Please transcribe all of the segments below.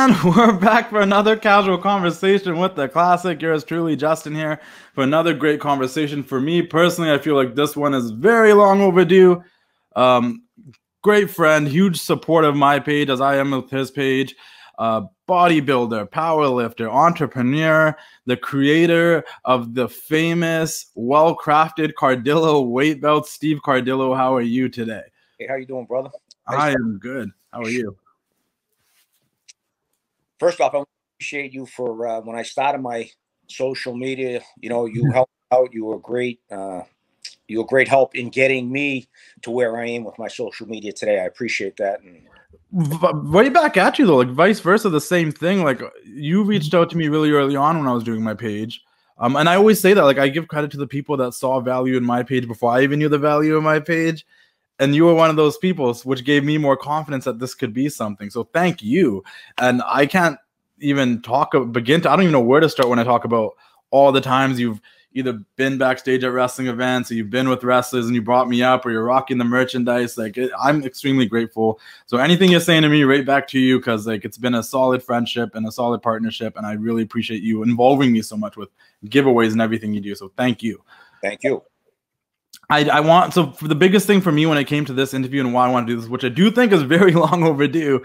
man, we're back for another casual conversation with the classic. Yours truly, Justin here, for another great conversation. For me personally, I feel like this one is very long overdue. Um, Great friend, huge support of my page as I am with his page. Bodybuilder, powerlifter, entrepreneur, the creator of the famous, well-crafted Cardillo weight belt. Steve Cardillo, how are you today? Hey, how you doing, brother? I am good. How are you? First off, I appreciate you for when I started my social media. You know, you helped out. You were great. You were great help in getting me to where I am with my social media today. I appreciate that. And Right back at you though, like vice versa, the same thing. Like you reached out to me really early on when I was doing my page. And I always say that, like, I give credit to the people that saw value in my page before I even knew the value of my page. And you were one of those people, which gave me more confidence that this could be something. So thank you. And I can't even begin to, I don't even know where to start when I talk about all the times you've either been backstage at wrestling events, or you've been with wrestlers and you brought me up, or you're rocking the merchandise. I'm extremely grateful. So anything you're saying to me, right back to you, because like it's been a solid friendship and a solid partnership, and I really appreciate you involving me so much with giveaways and everything you do. So thank you. Thank you. So for the biggest thing for me when it came to this interview and why I want to do this, which I do think is very long overdue,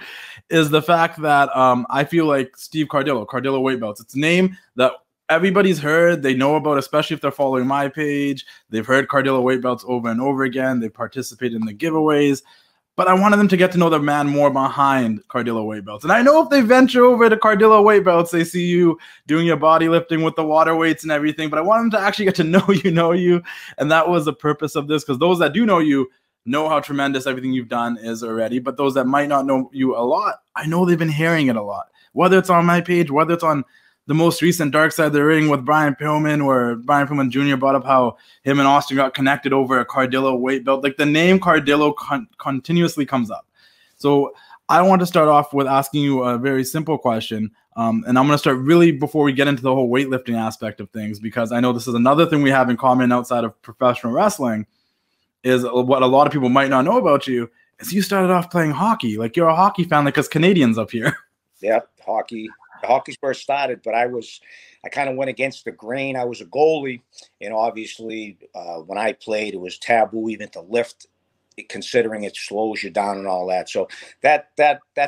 is the fact that I feel like Steve Cardillo weight belts. It's a name that everybody's heard, they know about, especially if they're following my page. They've heard Cardillo weight belts over and over again. They participated in the giveaways. But I wanted them to get to know the man more behind Cardillo weight belts. And I know if they venture over to Cardillo weight belts, they see you doing your body lifting with the water weights and everything. But I want them to actually get to know you. And that was the purpose of this, because those that do know you know how tremendous everything you've done is already. But those that might not know you a lot, I know they've been hearing it a lot. Whether it's on my page, whether it's on the most recent Dark Side of the Ring with Brian Pillman, where Brian Pillman Jr. brought up how him and Austin got connected over a Cardillo weight belt. Like the name Cardillo continuously comes up. So I want to start off with asking you a very simple question. And I'm going to start really before we get into the whole weightlifting aspect of things, because I know this is another thing we have in common outside of professional wrestling, is what a lot of people might not know about you is you started off playing hockey. Like you're a hockey fan, like us Canadians up here. Yeah, hockey. The hockey's where it started, but I kind of went against the grain. I was a goalie, and obviously when I played, it was taboo even to lift, considering it slows you down and all that. So that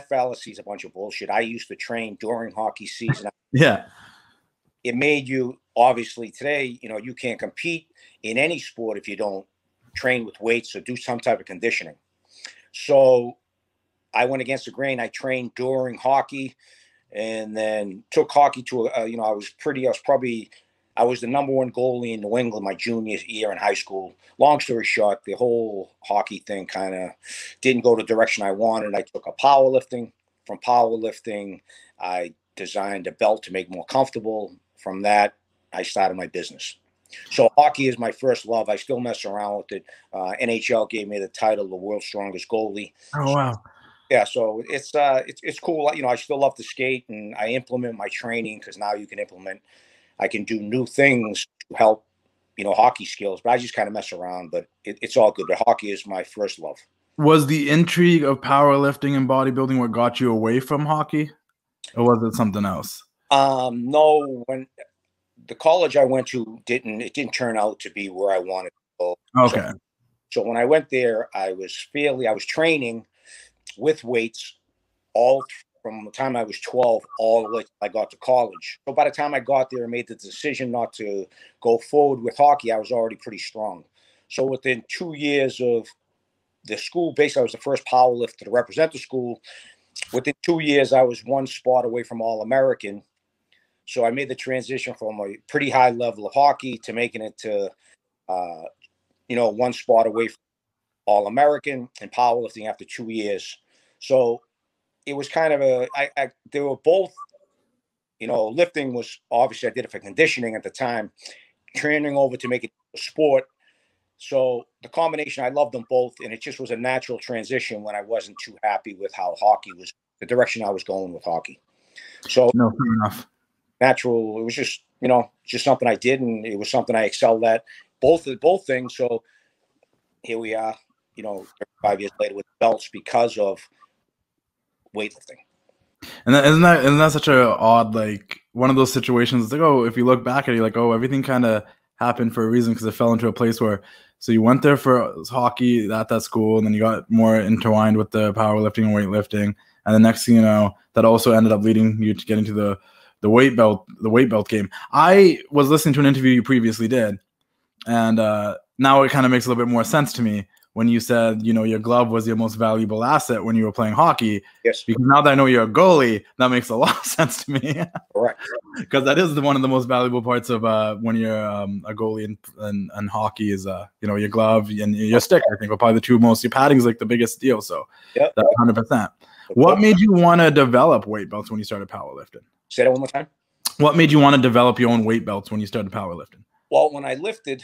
fallacy is a bunch of bullshit. I used to train during hockey season. Yeah. It made you, obviously today, you know, you can't compete in any sport if you don't train with weights or do some type of conditioning. So I went against the grain. I trained during hockey, and then took hockey to I was the number one goalie in New England my junior year in high school. Long story short, the whole hockey thing kind of didn't go the direction I wanted. I took up powerlifting. From powerlifting, I designed a belt to make more comfortable. From that, I started my business. So hockey is my first love. I still mess around with it. NHL gave me the title, the world's strongest goalie. Oh, wow. Yeah, so it's cool. You know, I still love to skate, and I implement my training because now I can do new things to help, you know, hockey skills. But I just kind of mess around. But it's all good. The hockey is my first love. Was the intrigue of powerlifting and bodybuilding what got you away from hockey, or was it something else? No, when the college I went to didn't turn out to be where I wanted to go. Okay. So when I went there, I was training with weights all from the time I was 12 all the way till I got to college. So by the time I got there and made the decision not to go forward with hockey, I was already pretty strong. So within 2 years of the school, basically I was the first powerlifter to represent the school. Within 2 years, I was one spot away from All-American. So I made the transition from a pretty high level of hockey to making it to, one spot away from All-American and powerlifting after 2 years. So it was kind of they were both, you know, lifting was obviously I did it for conditioning at the time, training over to make it a sport. So the combination, I loved them both. And it just was a natural transition when I wasn't too happy with how hockey was, the direction I was going with hockey. So no, fair enough. Natural. It was just, you know, just something I did. And it was something I excelled at, both things. So here we are, you know, 5 years later with belts because of weightlifting. And isn't that such a odd, like, one of those situations? It's like, oh, if you look back at it, you're like, oh, everything kind of happened for a reason because it fell into a place where, so you went there for hockey at that school, and then you got more intertwined with the powerlifting and weightlifting, and the next thing you know, that also ended up leading you to get into the weight belt game. I was listening to an interview you previously did, and now it kind of makes a little bit more sense to me when you said, you know, your glove was your most valuable asset when you were playing hockey. Yes. Because now that I know you're a goalie, that makes a lot of sense to me. Correct. Because that is one of the most valuable parts of when you're a goalie in hockey is, you know, your glove and your stick. I think are probably the two most. Your padding's like the biggest deal. So yep. That's 100%. What made you want to develop weight belts when you started powerlifting? Say that one more time. What made you want to develop your own weight belts when you started powerlifting? Well, when I lifted,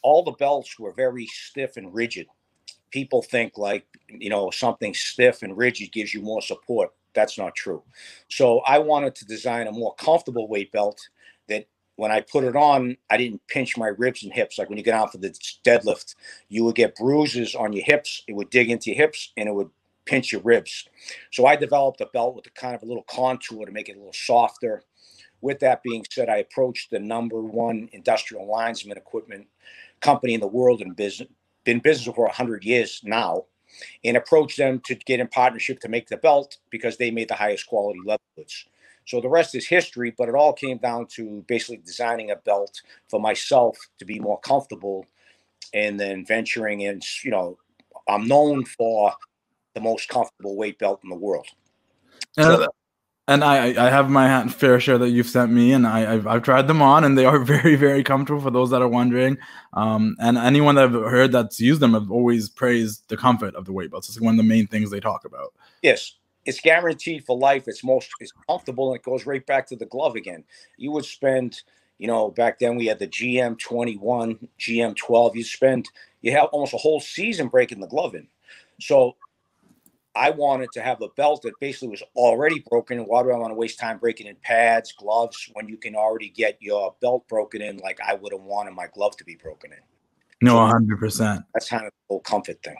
all the belts were very stiff and rigid. People think like, you know, something stiff and rigid gives you more support. That's not true. So I wanted to design a more comfortable weight belt that when I put it on, I didn't pinch my ribs and hips. Like when you get out for the deadlift, you would get bruises on your hips. It would dig into your hips and it would pinch your ribs. So I developed a belt with a kind of a little contour to make it a little softer. With that being said, I approached the #1 industrial linesman equipment company in the world and been in business for 100 years now, and approached them to get in partnership to make the belt because they made the highest quality leather goods. So the rest is history, but it all came down to basically designing a belt for myself to be more comfortable and then venturing in, you know, I'm known for the most comfortable weight belt in the world. And I have my fair share that you've sent me, and I've tried them on, and they are very, very comfortable for those that are wondering. And anyone that I've heard that's used them have always praised the comfort of the weight belts. It's one of the main things they talk about. Yes, it's guaranteed for life. It's comfortable, and it goes right back to the glove again. You would spend, you know, back then we had the GM21, GM12. You have almost a whole season breaking the glove in. So I wanted to have a belt that basically was already broken. And why do I want to waste time breaking in pads, gloves, when you can already get your belt broken in like I would have wanted my glove to be broken in? No, 100%. That's kind of the whole comfort thing.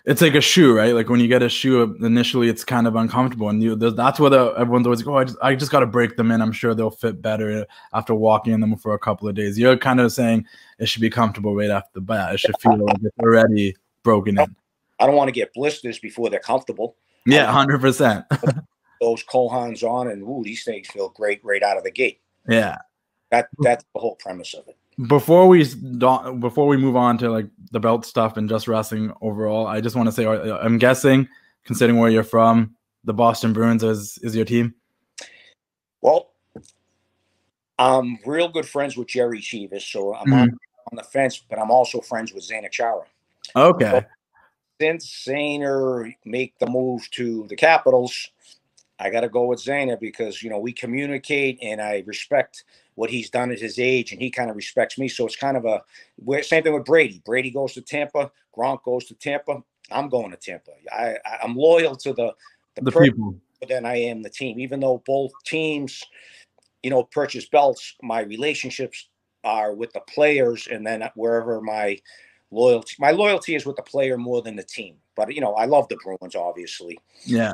It's like a shoe, right? Like when you get a shoe, initially it's kind of uncomfortable. And that's what everyone's always like, oh, I just got to break them in. I'm sure they'll fit better after walking in them for a couple of days. You're kind of saying it should be comfortable right after the bat. It should feel like it's already broken in. I don't want to get blisters before they're comfortable. Yeah, 100%. Those Kohans on, and ooh, these things feel great right out of the gate. Yeah, that's the whole premise of it. Before we move on to like the belt stuff and just wrestling overall, I just want to say I'm guessing, considering where you're from, the Boston Bruins is your team. Well, I'm real good friends with Jerry Chivas, so I'm on the fence, but I'm also friends with Zdeno Chara. Okay. So, since Zdeno make the move to the Capitals, I got to go with Zdeno because, you know, we communicate and I respect what he's done at his age and he kind of respects me. So it's kind of same thing with Brady. Brady goes to Tampa. Gronk goes to Tampa. I'm going to Tampa. I'm loyal to the people than I am the team. Even though both teams, you know, purchase belts, my relationships are with the players, and then wherever my loyalty is with the player more than the team. But, you know, I love the Bruins, obviously. Yeah.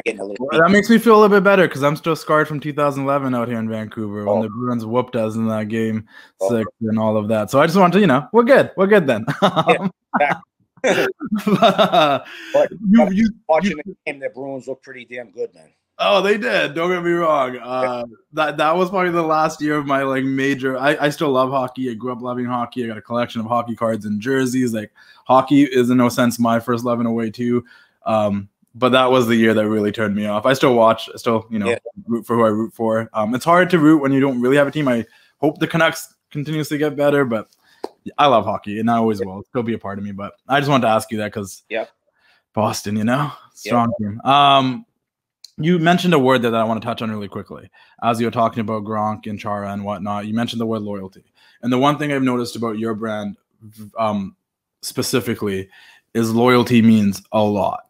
That makes me feel a little bit better because I'm still scarred from 2011 out here in Vancouver when the Bruins whooped us in that game 6 and all of that. So I just want to, you know, we're good then. Watching the game, the Bruins look pretty damn good, man. Oh, they did. Don't get me wrong. That was probably the last year of my like major. I still love hockey. I grew up loving hockey. I got a collection of hockey cards and jerseys. Like hockey is in no sense my first love in a way too. But that was the year that really turned me off. I still watch. I still, you know, root for who I root for. It's hard to root when you don't really have a team. I hope the Canucks continuously get better, but I love hockey and I always will. It'll still be a part of me. But I just wanted to ask you that because Boston, you know, strong team. You mentioned a word that I want to touch on really quickly. As you were talking about Gronk and Chara and whatnot, you mentioned the word loyalty. And the one thing I've noticed about your brand specifically is loyalty means a lot.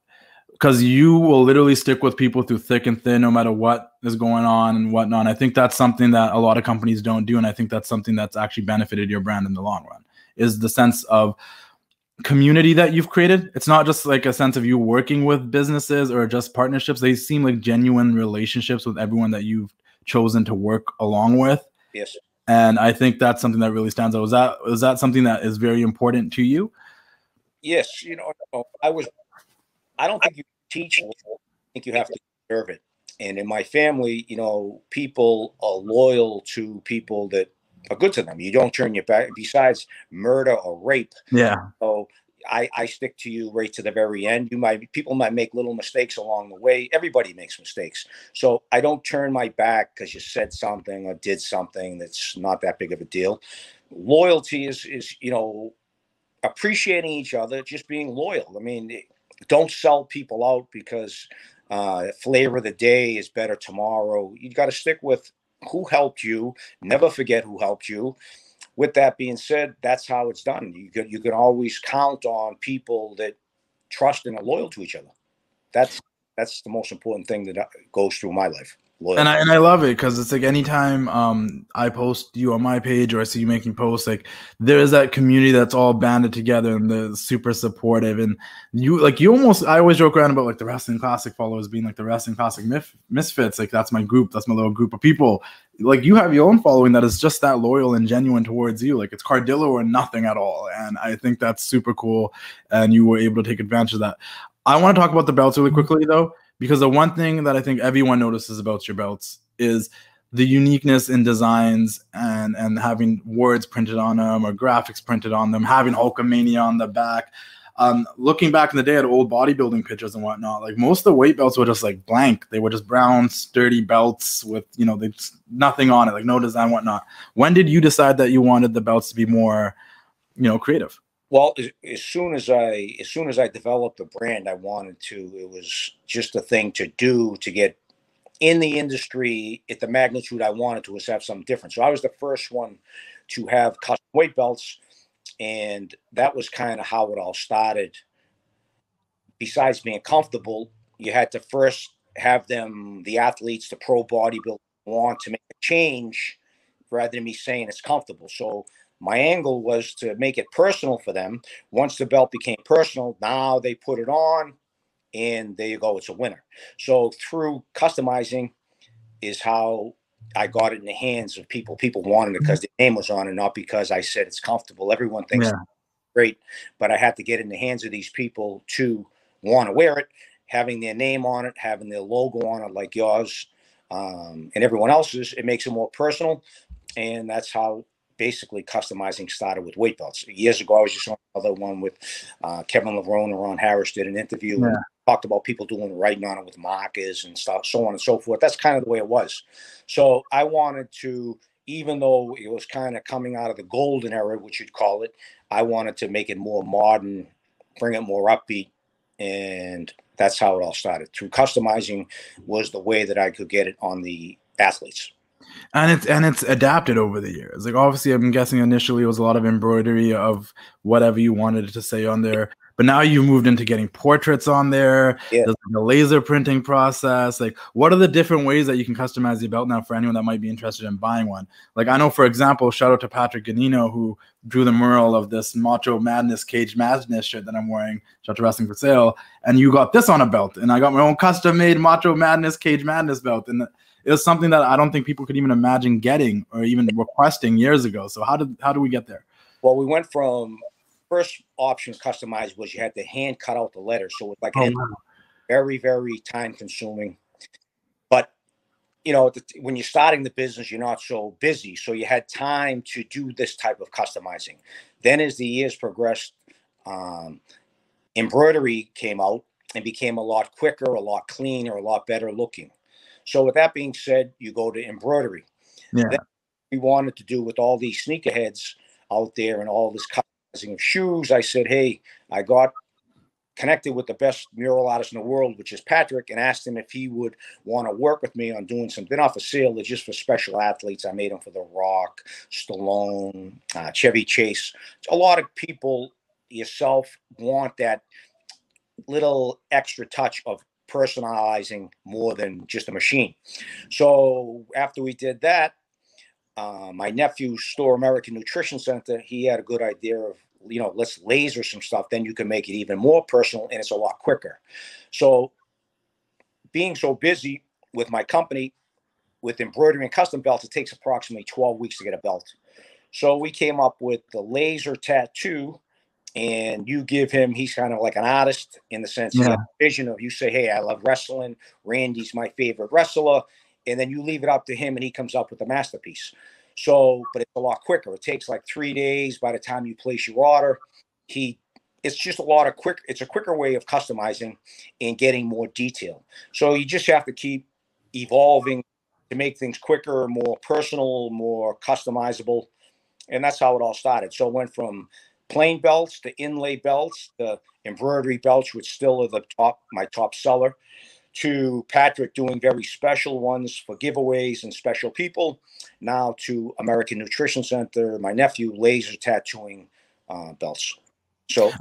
Because you will literally stick with people through thick and thin, no matter what is going on and whatnot. And I think that's something that a lot of companies don't do. And I think that's something that's actually benefited your brand in the long run, is the sense of community that you've created. It's not just like a sense of you working with businesses or just partnerships. They seem like genuine relationships with everyone that you've chosen to work along with. Yes. And I think that's something that really stands out. Was that something that is very important to you? Yes. You know, I don't think you teach. I think you have to deserve it. And in my family, you know, people are loyal to people that are good to them. You don't turn your back. Besides murder or rape, Yeah. so I stick to you right to the very end. People might make little mistakes along the way. Everybody makes mistakes. So I don't turn my back because you said something or did something that's not that big of a deal. Loyalty is, you know, appreciating each other, just being loyal. I mean, don't sell people out because flavor of the day is better tomorrow. You got to stick with who helped you. Never forget who helped you. With that being said, that's how it's done. You can always count on people that trust and are loyal to each other. That's the most important thing that goes through my life. And I love it because it's like anytime I post you on my page or I see you making posts, like there is that community that's all banded together and they're super supportive. And I always joke around about like the Wrestling Classic followers being like the Wrestling Classic misfits. Like that's my group, that's my little group of people. Like you have your own following that is just that loyal and genuine towards you. Like it's Cardillo or nothing at all. And I think that's super cool. And you were able to take advantage of that. I want to talk about the belts really quickly though. Because the one thing that I think everyone notices about your belts is the uniqueness in designs and having words printed on them or graphics printed on them, having Hulkamania on the back. Looking back in the day at old bodybuilding pictures and whatnot, like most of the weight belts were just like blank. They were just brown, sturdy belts with, you know, nothing on it, like no design, whatnot. When did you decide that you wanted the belts to be more, you know, creative? Well, as soon as I developed the brand, I wanted to. It was just a thing to do to get in the industry at the magnitude I wanted to, was have something different. So I was the first one to have custom weight belts, and that was kind of how it all started. Besides being comfortable, you had to first have the athletes, the pro bodybuilders, want to make a change rather than me saying it's comfortable. So my angle was to make it personal for them. Once the belt became personal, now they put it on and there you go, it's a winner. So through customizing is how I got it in the hands of people. People wanted it because the name was on it, not because I said it's comfortable. Everyone thinks it's great, but I had to get it in the hands of these people to want to wear it, having their name on it, having their logo on it like yours and everyone else's. It makes it more personal. And that's how basically customizing started with weight belts. Years ago, I was just on another one with Kevin Levrone and Ron Harris did an interview and talked about people doing writing on it with markers and stuff, so on and so forth. That's kind of the way it was. So I wanted to, even though it was kind of coming out of the golden era, which you'd call it, I wanted to make it more modern, bring it more upbeat. And that's how it all started. Through customizing was the way that I could get it on the athletes. And it's adapted over the years. Like obviously, I'm guessing initially it was a lot of embroidery of whatever you wanted it to say on there. But now you moved into getting portraits on there. Yeah. There's the laser printing process. Like, what are the different ways that you can customize the belt now for anyone that might be interested in buying one? Like, I know, for example, shout out to Patrick Ganino, who drew the mural of this Macho Madness Cage Madness shirt that I'm wearing. Shout out to Wrestling for Sale. And you got this on a belt. And I got my own custom-made Macho Madness Cage Madness belt. And it was something that I don't think people could even imagine getting or even requesting years ago. So how do we get there? Well, we went from first option customized was you had to hand cut out the letters. So it's like very, very time consuming. But, you know, when you're starting the business, you're not so busy. So you had time to do this type of customizing. Then as the years progressed, embroidery came out and became a lot quicker, a lot cleaner, a lot better looking. So with that being said, you go to embroidery. Yeah. Then we wanted to do with all these sneakerheads out there and all this customizing of shoes. I said, hey, I got connected with the best mural artist in the world, which is Patrick, and asked him if he would want to work with me on doing something off for sale. They're just for special athletes. I made them for The Rock, Stallone, Chevy Chase. A lot of people, yourself, want that little extra touch of personalizing more than just a machine. So after we did that, my nephew, Store American Nutrition Center, he had a good idea of let's laser some stuff, then you can make it even more personal and it's a lot quicker. So being so busy with my company with embroidery and custom belts, it takes approximately 12 weeks to get a belt. So we came up with the laser tattoo, and you give him, he's kind of like an artist in the sense he has a vision of, you say, hey, I love wrestling. Randy's my favorite wrestler. And then you leave it up to him and he comes up with a masterpiece. So, but it's a lot quicker. It takes like 3 days by the time you place your order. It's just it's a quicker way of customizing and getting more detail. So you just have to keep evolving to make things quicker, more personal, more customizable. And that's how it all started. So it went from plain belts to inlay belts, the embroidery belts, which still are my top seller, to Patrick doing very special ones for giveaways and special people. Now to American Nutrition Center, my nephew laser tattooing belts. So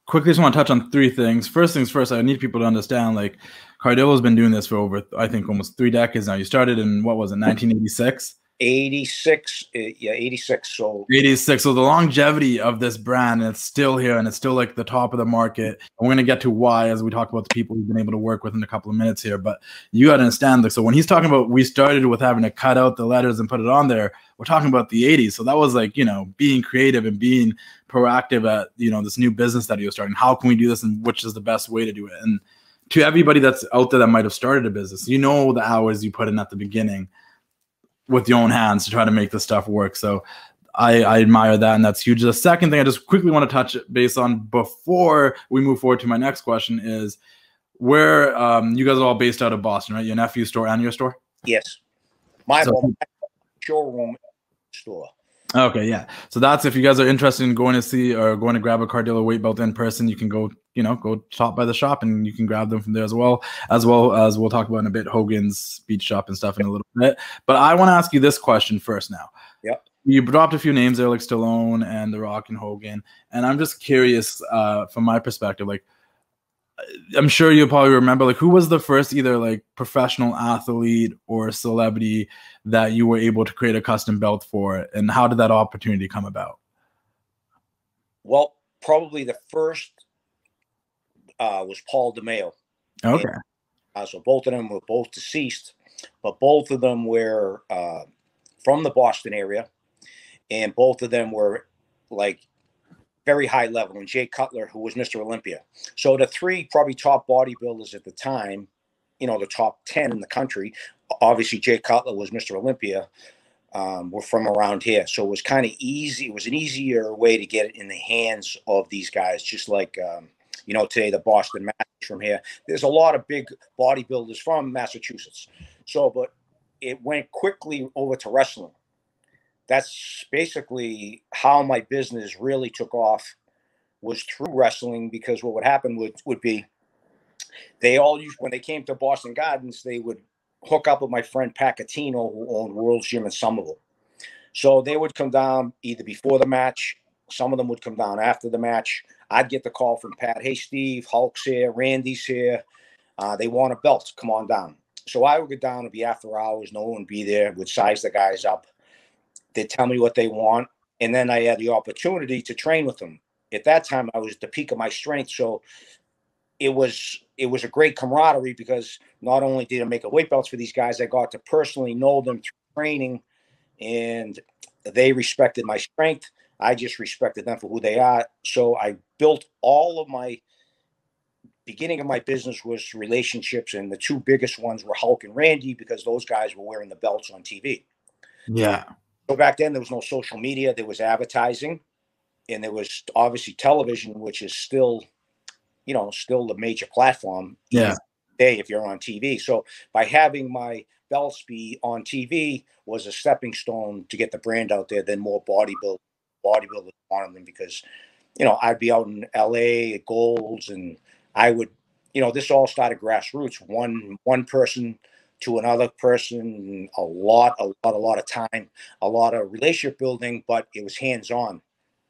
quickly just want to touch on 3 things. First things first, I need people to understand, like, Cardillo's been doing this for over, I think, almost 3 decades now. You started in, what was it, 1986? 86. Yeah, 86. So 86. So the longevity of this brand, and it's still here, and it's still like the top of the market. And we're going to get to why as we talk about the people we've been able to work with in a couple of minutes here. But you got to understand, like, so when he's talking about we started with having to cut out the letters and put it on there, we're talking about the 80s. So that was like, being creative and being proactive at, this new business that he was starting. How can we do this, and which is the best way to do it? And to everybody that's out there that might have started a business, the hours you put in at the beginning with your own hands to try to make this stuff work. So I admire that, and that's huge. The second thing I just quickly want to touch base on before we move forward to my next question is where you guys are all based out of Boston, right? Your nephew's store and your store? Yes. My showroom store. Okay, yeah. So that's, if you guys are interested in going to see or going to grab a Cardillo weight belt in person, you can go, go stop by the shop and you can grab them from there as well as we'll talk about in a bit, Hogan's Beach Shop and stuff in a little bit. But I want to ask you this question first now. Yep. You dropped a few names there, like Stallone and The Rock and Hogan. And I'm just curious, from my perspective, like, I'm sure you'll probably remember, like, who was the first either like professional athlete or celebrity that you were able to create a custom belt for, and how did that opportunity come about? Well, probably the first was Paul DeMeo. Okay. And, so both of them were both deceased, but both of them were from the Boston area, and both of them were like very high level, and Jay Cutler, who was Mr. Olympia. So the 3 probably top bodybuilders at the time, the top 10 in the country, obviously Jay Cutler was Mr. Olympia, were from around here. So it was kind of easy. It was an easier way to get it in the hands of these guys, just like, today the Boston Masters from here. There's a lot of big bodybuilders from Massachusetts. So, but it went quickly over to wrestling. That's basically how my business really took off, was through wrestling, because what would happen would be they all used, when they came to Boston Gardens, they would hook up with my friend Pacatino, who owned World's Gym in Somerville. So they would come down either before the match. Some of them would come down after the match. I'd get the call from Pat, hey, Steve, Hulk's here, Randy's here. They want a belt. Come on down. So I would go down. It'd be after hours. No one would be there. Would size the guys up. They'd tell me what they want. And then I had the opportunity to train with them. At that time, I was at the peak of my strength. So it was a great camaraderie, because not only did I make a weight belts for these guys, I got to personally know them through training, and they respected my strength. I just respected them for who they are. So I built all of my beginning of my business was relationships, and the 2 biggest ones were Hulk and Randy, because those guys were wearing the belts on TV. Yeah. So back then there was no social media, there was advertising, and there was obviously television, which is still, still the major platform. Yeah. Today, if you're on TV. So by having my belts be on TV was a stepping stone to get the brand out there. Then more bodybuilders wanted them, because, I'd be out in LA at Golds, and I would, this all started grassroots, one person to another person, a lot of time, a lot of relationship building, but it was hands-on.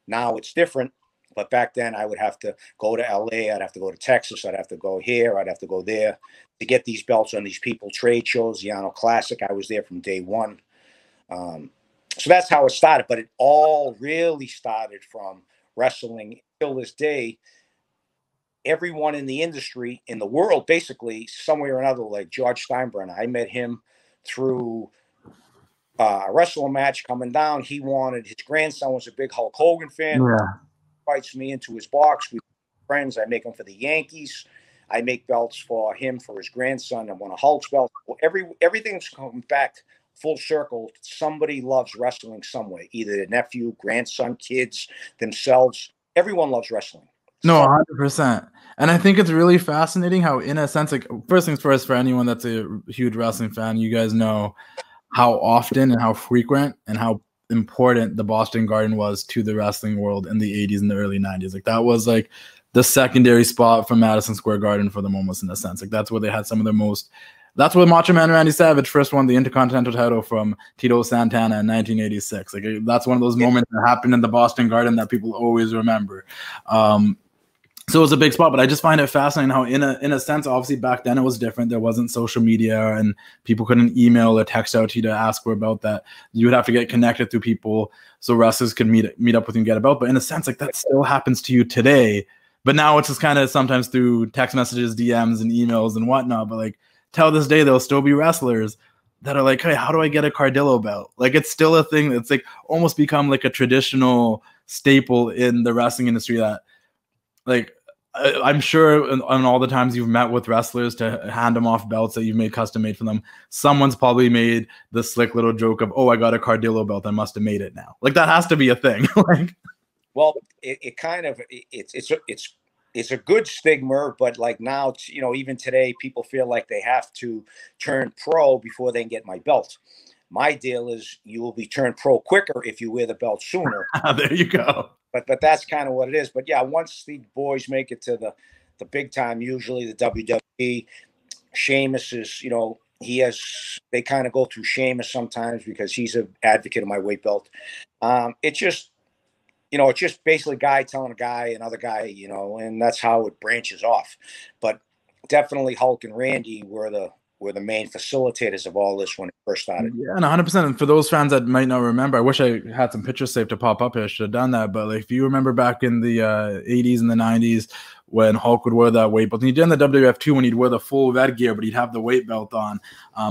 Now it's different, but back then I would have to go to LA, I'd have to go to Texas, I'd have to go here, I'd have to go there to get these belts on these people trade shows. The Arnold Classic, I was there from day one. So that's how it started, but it all really started from wrestling till this day. Everyone in the industry, in the world, basically, some way or another, like George Steinbrenner, I met him through a wrestling match coming down. He wanted, his grandson was a big Hulk Hogan fan. Yeah. Invites me into his box. We're friends. I make them for the Yankees. I make belts for him, for his grandson, and one of Hulk's belts. Everything's come back full circle. Somebody loves wrestling some way, either the nephew, grandson, kids, themselves. Everyone loves wrestling. No, 100%. And I think it's really fascinating how, in a sense, like, first things first, for anyone that's a huge wrestling fan, you guys know how often and how frequent and how important the Boston Garden was to the wrestling world in the 80s and the early 90s. Like, that was like the secondary spot from Madison Square Garden for them, almost, in a sense. Like, that's where they had some of their most. That's where Macho Man Randy Savage first won the Intercontinental title from Tito Santana in 1986. Like, that's one of those moments that happened in the Boston Garden that people always remember. So it was a big spot, but I just find it fascinating how, in a sense, obviously back then it was different. There wasn't social media, and people couldn't email or text out to you to ask for about that. You would have to get connected through people so wrestlers could meet up with you and get a belt. But in a sense, like, that still happens to you today. But now it's just kind of sometimes through text messages, DMs, and emails and whatnot. But like, till this day, there'll still be wrestlers that are like, hey, how do I get a Cardillo belt? Like, it's still a thing that's like almost become like a traditional staple in the wrestling industry that, like, I'm sure on all the times you've met with wrestlers to hand them off belts that you've made custom made for them, someone's probably made the slick little joke of, oh, I got a Cardillo belt, I must have made it now. Like, that has to be a thing. Like, well, it kind of, it's a good stigma, but like now, you know, even today, people feel like they have to turn pro before they can get my belt. My deal is, you will be turned pro quicker if you wear the belt sooner. There you go. But that's kind of what it is. But yeah, once the boys make it to the big time, usually the WWE, Sheamus is, you know, they kind of go through Sheamus sometimes because he's an advocate of my weight belt. It's just, you know, it's just basically guy telling a guy, another guy, you know, and that's how it branches off. But definitely Hulk and Randy were the main facilitators of all this when it first started. Yeah, and 100%. And for those fans that might not remember, I wish I had some pictures saved to pop up here. I should have done that. But like, if you remember back in the 80s and the 90s, when Hulk would wear that weight belt, and he did in the WWF too, when he'd wear the full red gear, but he'd have the weight belt on.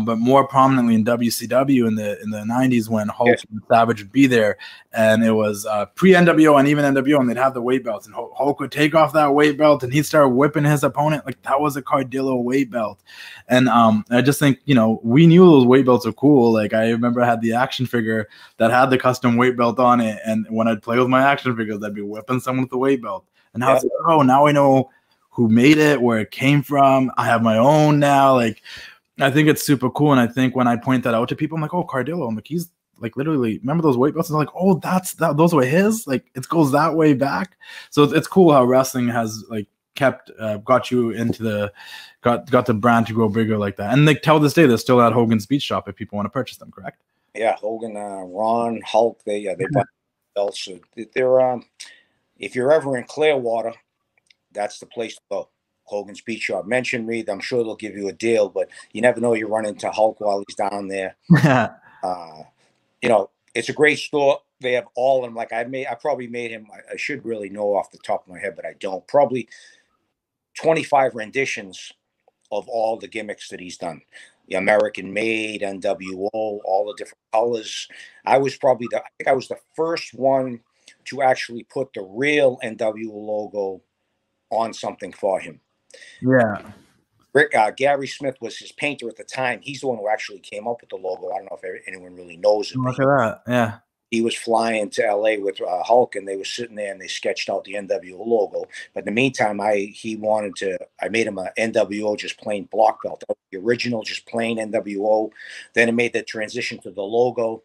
But more prominently in WCW in the 90s, when Hulk and Savage would be there, and it was pre-NWO and even NWO, and they'd have the weight belts, and Hulk would take off that weight belt and he'd start whipping his opponent. Like, that was a Cardillo weight belt. And I just think, you know, we knew those weight belts are cool. Like, I remember I had the action figure that had the custom weight belt on it, and when I'd play with my action figures, I'd be whipping someone with the weight belt. And now it's like, oh, now I know who made it, where it came from. I have my own now. Like, I think it's super cool. And I think when I point that out to people, I'm like, oh, Cardillo. I'm like, he's like, literally, remember those weight belts? And they're like, oh, those were his? Like, it goes that way back. So it's cool how wrestling has like kept, got you into got the brand to grow bigger like that. And like, till this day, they're still at Hogan's Beach Shop if people want to purchase them, correct? Yeah, Hogan, Ron, Hulk, they buy belts. They're, if you're ever in Clearwater, that's the place to go. Hogan's Beach Shop. Mention me. I'm sure they'll give you a deal, but you never know. You run into Hulk while he's down there. You know, it's a great store. They have all of them. Like, I probably made him, I should really know off the top of my head, but I don't. Probably 25 renditions of all the gimmicks that he's done. The American Made, NWO, all the different colors. I think I was the first one to actually put the real NWO logo on something for him. Yeah. Gary Smith was his painter at the time. He's the one who actually came up with the logo. I don't know if anyone really knows it. Look at that. Yeah. He was flying to LA with Hulk, and they were sitting there and they sketched out the NWO logo. But in the meantime, I made him a NWO just plain block belt. The original just plain NWO. Then it made the transition to the logo.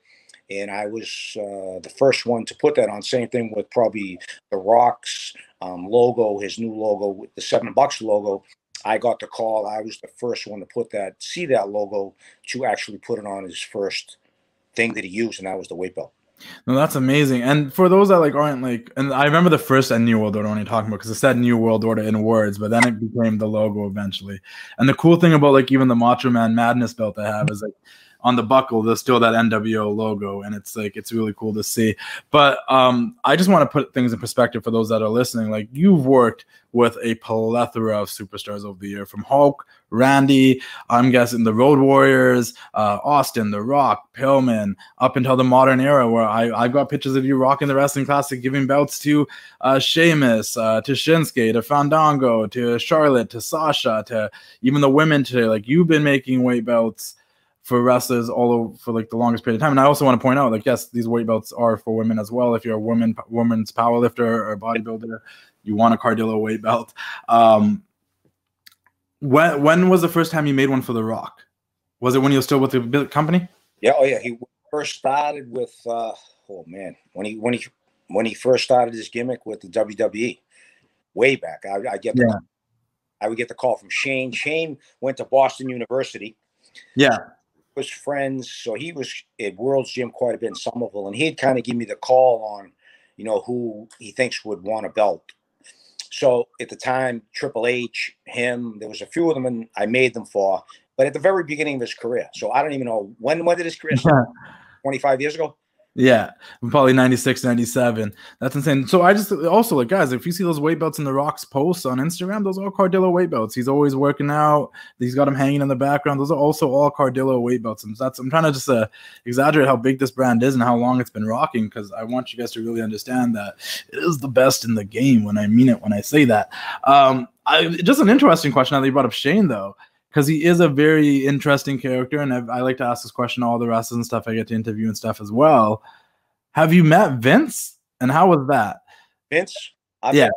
And I was the first one to put that on. Same thing with probably The Rock's logo, his new logo, the $7 logo. I got the call. I was the first one to see that logo, to actually put it on his first thing that he used, and that was the weight belt. No, that's amazing. And for those that like aren't like, and I remember the first New World Order when you're talking about, because it said New World Order in words, but then it became the logo eventually. And the cool thing about like even the Macho Man Madness belt I have is like, on the buckle, there's still that NWO logo, and it's like it's really cool to see. But I just want to put things in perspective for those that are listening. Like, you've worked with a plethora of superstars over the year, from Hulk, Randy, I'm guessing the Road Warriors, Austin, The Rock, Pillman, up until the modern era, where I've got pictures of you rocking the Wrestling Classic, giving belts to Sheamus, to Shinsuke, to Fandango, to Charlotte, to Sasha, to even the women today. Like, you've been making weight belts for wrestlers all over for like the longest period of time. And I also want to point out, like, yes, these weight belts are for women as well. If you're a woman's powerlifter or bodybuilder, you want a Cardillo weight belt. When was the first time you made one for The Rock? Was it when you were still with the big company? Yeah, oh yeah. He first started with when he first started his gimmick with the WWE way back. I would get the call from Shane. Shane went to Boston University. Yeah. Was friends, so he was at World's Gym quite a bit in Somerville, and he'd kind of give me the call on, who he thinks would want a belt. So at the time, Triple H, him, there was a few of them, and I made them for. But at the very beginning of his career, so I don't even know when did his career start? 25 years ago. Yeah, probably 96, 97. That's insane. So I just also, like, guys, if you see those weight belts in The Rock's posts on Instagram, those are Cardillo weight belts. He's always working out. He's got them hanging in the background. Those are also all Cardillo weight belts. And I'm trying to just exaggerate how big this brand is and how long it's been rocking, because I want you guys to really understand that it is the best in the game when I mean it when I say that. Just an interesting question now that you brought up Shane, though, because he is a very interesting character, and I like to ask this question to all the wrestlers and stuff I get to interview and stuff as well. Have you met Vince, and how was that? Vince, I've met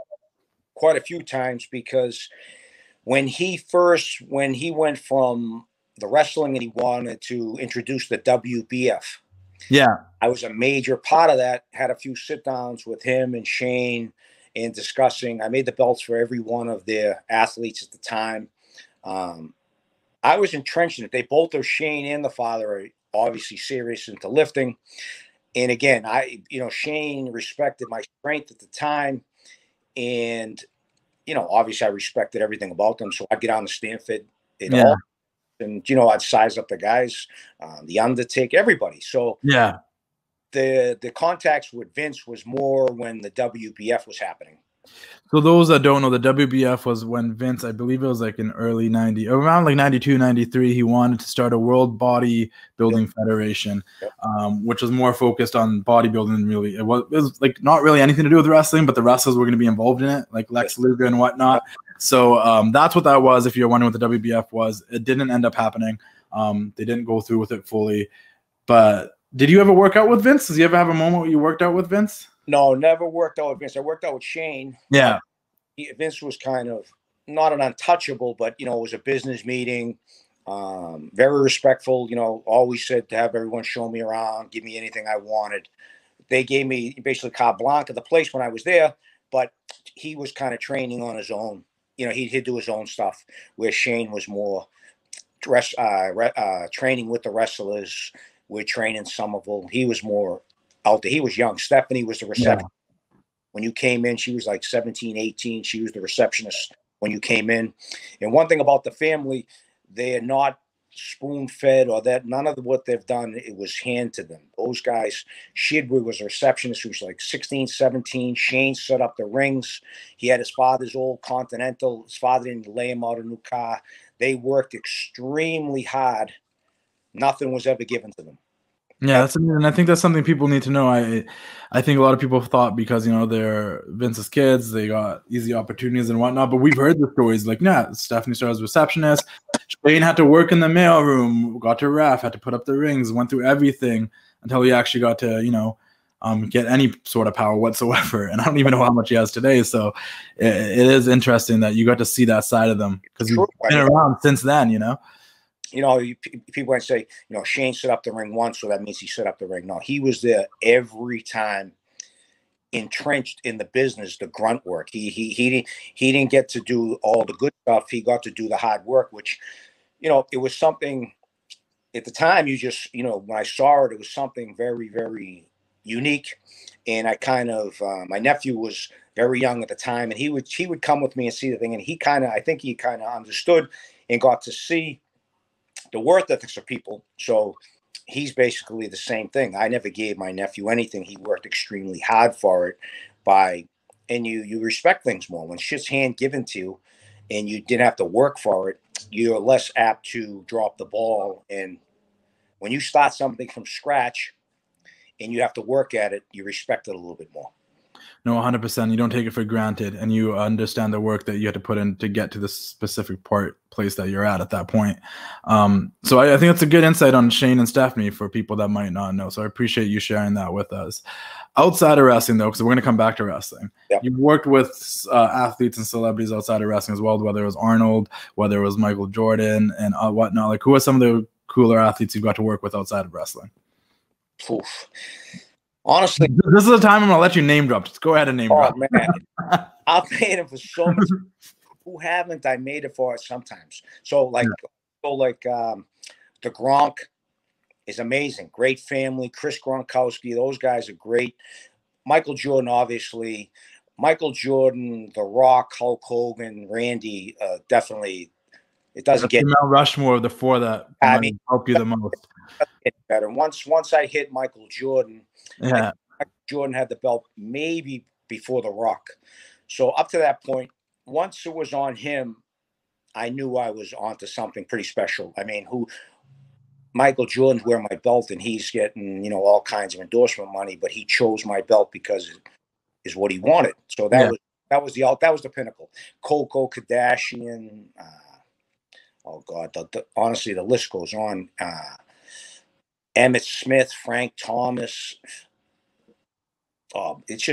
quite a few times, because when he went from the wrestling and he wanted to introduce the WBF, I was a major part of that. Had a few sit downs with him and Shane and discussing. I made the belts for every one of their athletes at the time. I was entrenched in it. They both are, Shane and the father, are obviously serious into lifting. And again, Shane respected my strength at the time. And, obviously I respected everything about them. So I'd get on the stand fit all. And, I'd size up the guys, the Undertaker, everybody. So the contacts with Vince was more when the WBF was happening. So those that don't know, the WBF was when Vince, I believe it was like in early 90, around like 92, 93, he wanted to start a World Bodybuilding Federation, which was more focused on bodybuilding. Really, it was like not really anything to do with wrestling, but the wrestlers were going to be involved in it, like Lex Luger and whatnot. So that's what that was. If you're wondering what the WBF was, it didn't end up happening. They didn't go through with it fully. But did you ever work out with Vince? Did you ever have a moment where you worked out with Vince? No, never worked out with Vince. I worked out with Shane. Yeah. Vince was kind of not an untouchable, but, it was a business meeting. Very respectful, always said to have everyone show me around, give me anything I wanted. They gave me basically carte blanche of the place when I was there, but he was kind of training on his own. He'd do his own stuff, where Shane was more training with the wrestlers. We're training Somerville. He was more out there. He was young. Stephanie was the receptionist. When you came in, she was like 17, 18. She was the receptionist when you came in. And one thing about the family, they are not spoon-fed or that. None of what they've done, it was handed to them. Those guys, Shidwood was a receptionist who was like 16, 17. Shane set up the rings. He had his father's old Continental. His father didn't lay him out a new car. They worked extremely hard. Nothing was ever given to them. Yeah, and I think that's something people need to know. I think a lot of people thought because they're Vince's kids, they got easy opportunities and whatnot. But we've heard the stories like, Stephanie started as receptionist. Shane had to work in the mailroom, got to ref, had to put up the rings, went through everything until he actually got to get any sort of power whatsoever. And I don't even know how much he has today. So it is interesting that you got to see that side of them because he's been around since then. People might say, Shane set up the ring once, so that means he set up the ring. No, he was there every time, entrenched in the business, the grunt work. He didn't get to do all the good stuff. He got to do the hard work, which, it was something at the time. You just, when I saw it, it was something very, very unique. And I kind of, my nephew was very young at the time, and he would come with me and see the thing, and I think he kind of understood and got to see the worth ethics of people. So he's basically the same thing. I never gave my nephew anything. He worked extremely hard for it and you respect things more when shit's hand given to you and you didn't have to work for it. You're less apt to drop the ball. And when you start something from scratch and you have to work at it, you respect it a little bit more. No, 100%. You don't take it for granted, and you understand the work that you had to put in to get to the specific place that you're at that point. So I think that's a good insight on Shane and Stephanie for people that might not know. So I appreciate you sharing that with us. Outside of wrestling, though, because we're going to come back to wrestling. Yep. You've worked with athletes and celebrities outside of wrestling as well, whether it was Arnold, whether it was Michael Jordan, and whatnot. Like, who are some of the cooler athletes you've got to work with outside of wrestling? Oof. Honestly, this is the time I'm gonna let you name drop. Just go ahead and name drop. Man, I've made it for so much. Who haven't I made it for sometimes? So the Gronk is amazing. Great family. Chris Gronkowski. Those guys are great. Michael Jordan, obviously. Michael Jordan, The Rock, Hulk Hogan, Randy. Definitely. It doesn't get Mount Rushmore of the four that help you the most. Get better. Once I hit Michael Jordan. Yeah, Jordan had the belt maybe before The Rock. So up to that point, once it was on him, I knew I was onto something pretty special. I mean, Michael Jordan's wearing my belt and he's getting, all kinds of endorsement money, but he chose my belt because it is what he wanted. So that was the pinnacle. Coco Kardashian. Oh God, honestly, the list goes on. Emmett Smith, Frank Thomas. It's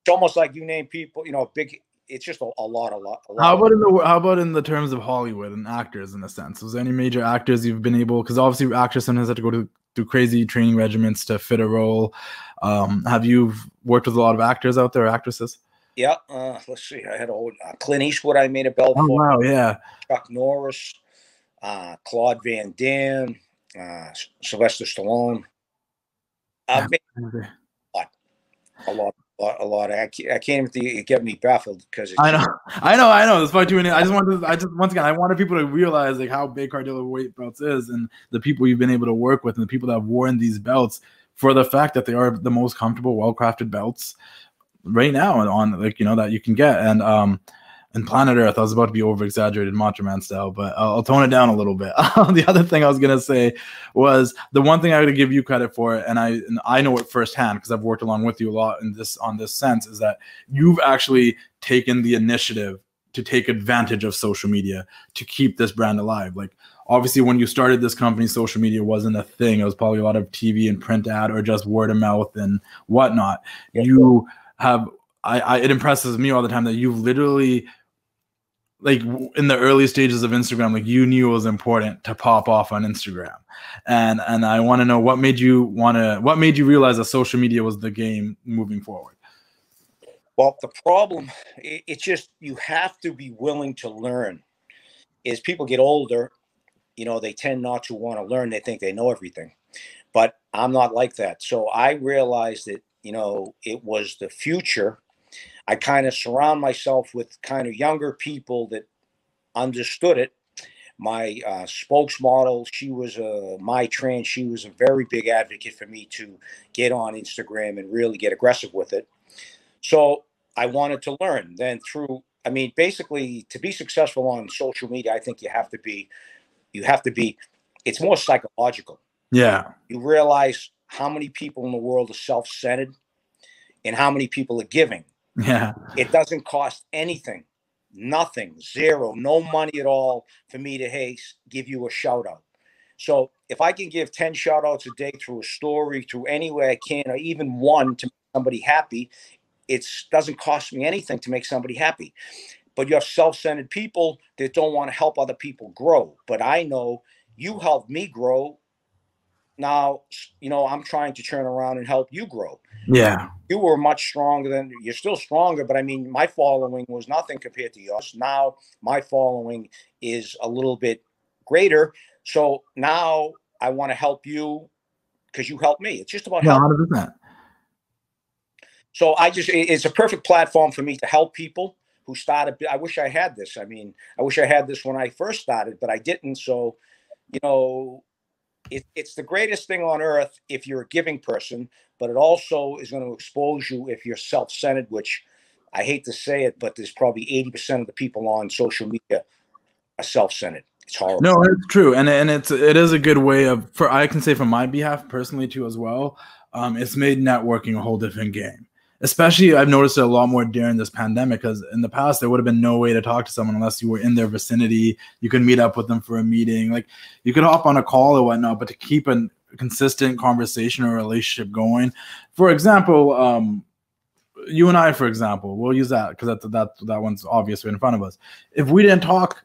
almost like you name people, big. It's just a lot. How about in the terms of Hollywood and actors in a sense? Was there any major actors you've been able? Because obviously actors sometimes have to go through crazy training regimens to fit a role. Have you worked with a lot of actors out there, or actresses? Yeah. Let's see. I had Clint Eastwood. I made a belt for. Wow. Yeah. Chuck Norris. Claude Van Damme, Sylvester Stallone. I've made a lot. I can't even think, it get me baffled because I know. That's why once again, I wanted people to realize like how big Cardillo weight belts is, and the people you've been able to work with, and the people that have worn these belts for the fact that they are the most comfortable, well-crafted belts right now, and on that you can get. And Planet Earth, I was about to be over-exaggerated Macho Man style, but I'll tone it down a little bit. The other thing I was going to say was the one thing I would give you credit for, and I know it firsthand because I've worked along with you a lot on this sense, is that you've actually taken the initiative to take advantage of social media to keep this brand alive. Like, obviously, when you started this company, social media wasn't a thing. It was probably a lot of TV and print ad or just word of mouth and whatnot. Yeah. You have... it impresses me all the time that you've literally, like in the early stages of Instagram, like you knew it was important to pop off on Instagram. And I want to know what made you realize that social media was the game moving forward? Well, the problem, it's just, you have to be willing to learn. As people get older, they tend not to want to learn. They think they know everything, but I'm not like that. So I realized that, it was the future. I kind of surround myself with kind of younger people that understood it. My spokesmodel, she was trans. She was a very big advocate for me to get on Instagram and really get aggressive with it. So I wanted to learn. Then basically to be successful on social media, I think you have to be, it's more psychological. Yeah. You realize how many people in the world are self-centered and how many people are giving. Yeah. It doesn't cost anything, nothing, zero, no money at all for me to, give you a shout out. So if I can give 10 shout outs a day through a story, through any way I can, or even one to make somebody happy, it doesn't cost me anything to make somebody happy. But you have self-centered people that don't want to help other people grow. But I know you helped me grow. Now, I'm trying to turn around and help you grow. Yeah. You were much stronger you're still stronger, but I mean, my following was nothing compared to yours. Now my following is a little bit greater. So now I want to help you because you helped me. It's just about helping. 100%. So it's a perfect platform for me to help people who started. I wish I had this. I wish I had this when I first started, but I didn't. So you know, it's the greatest thing on earth if you're a giving person, but it also is going to expose you if you're self-centered, which I hate to say it, but there's probably 80% of the people on social media are self-centered. It's horrible. No, it's true, and it is a good way of, for I can say from my behalf personally too as well. It's made networking a whole different game. Especially, I've noticed it a lot more during this pandemic, because in the past there would have been no way to talk to someone unless you were in their vicinity. You could meet up with them for a meeting, like you could hop on a call or whatnot. But to keep a consistent conversation or relationship going, for example, you and I, for example, we'll use that because that one's obvious right in front of us. If we didn't talk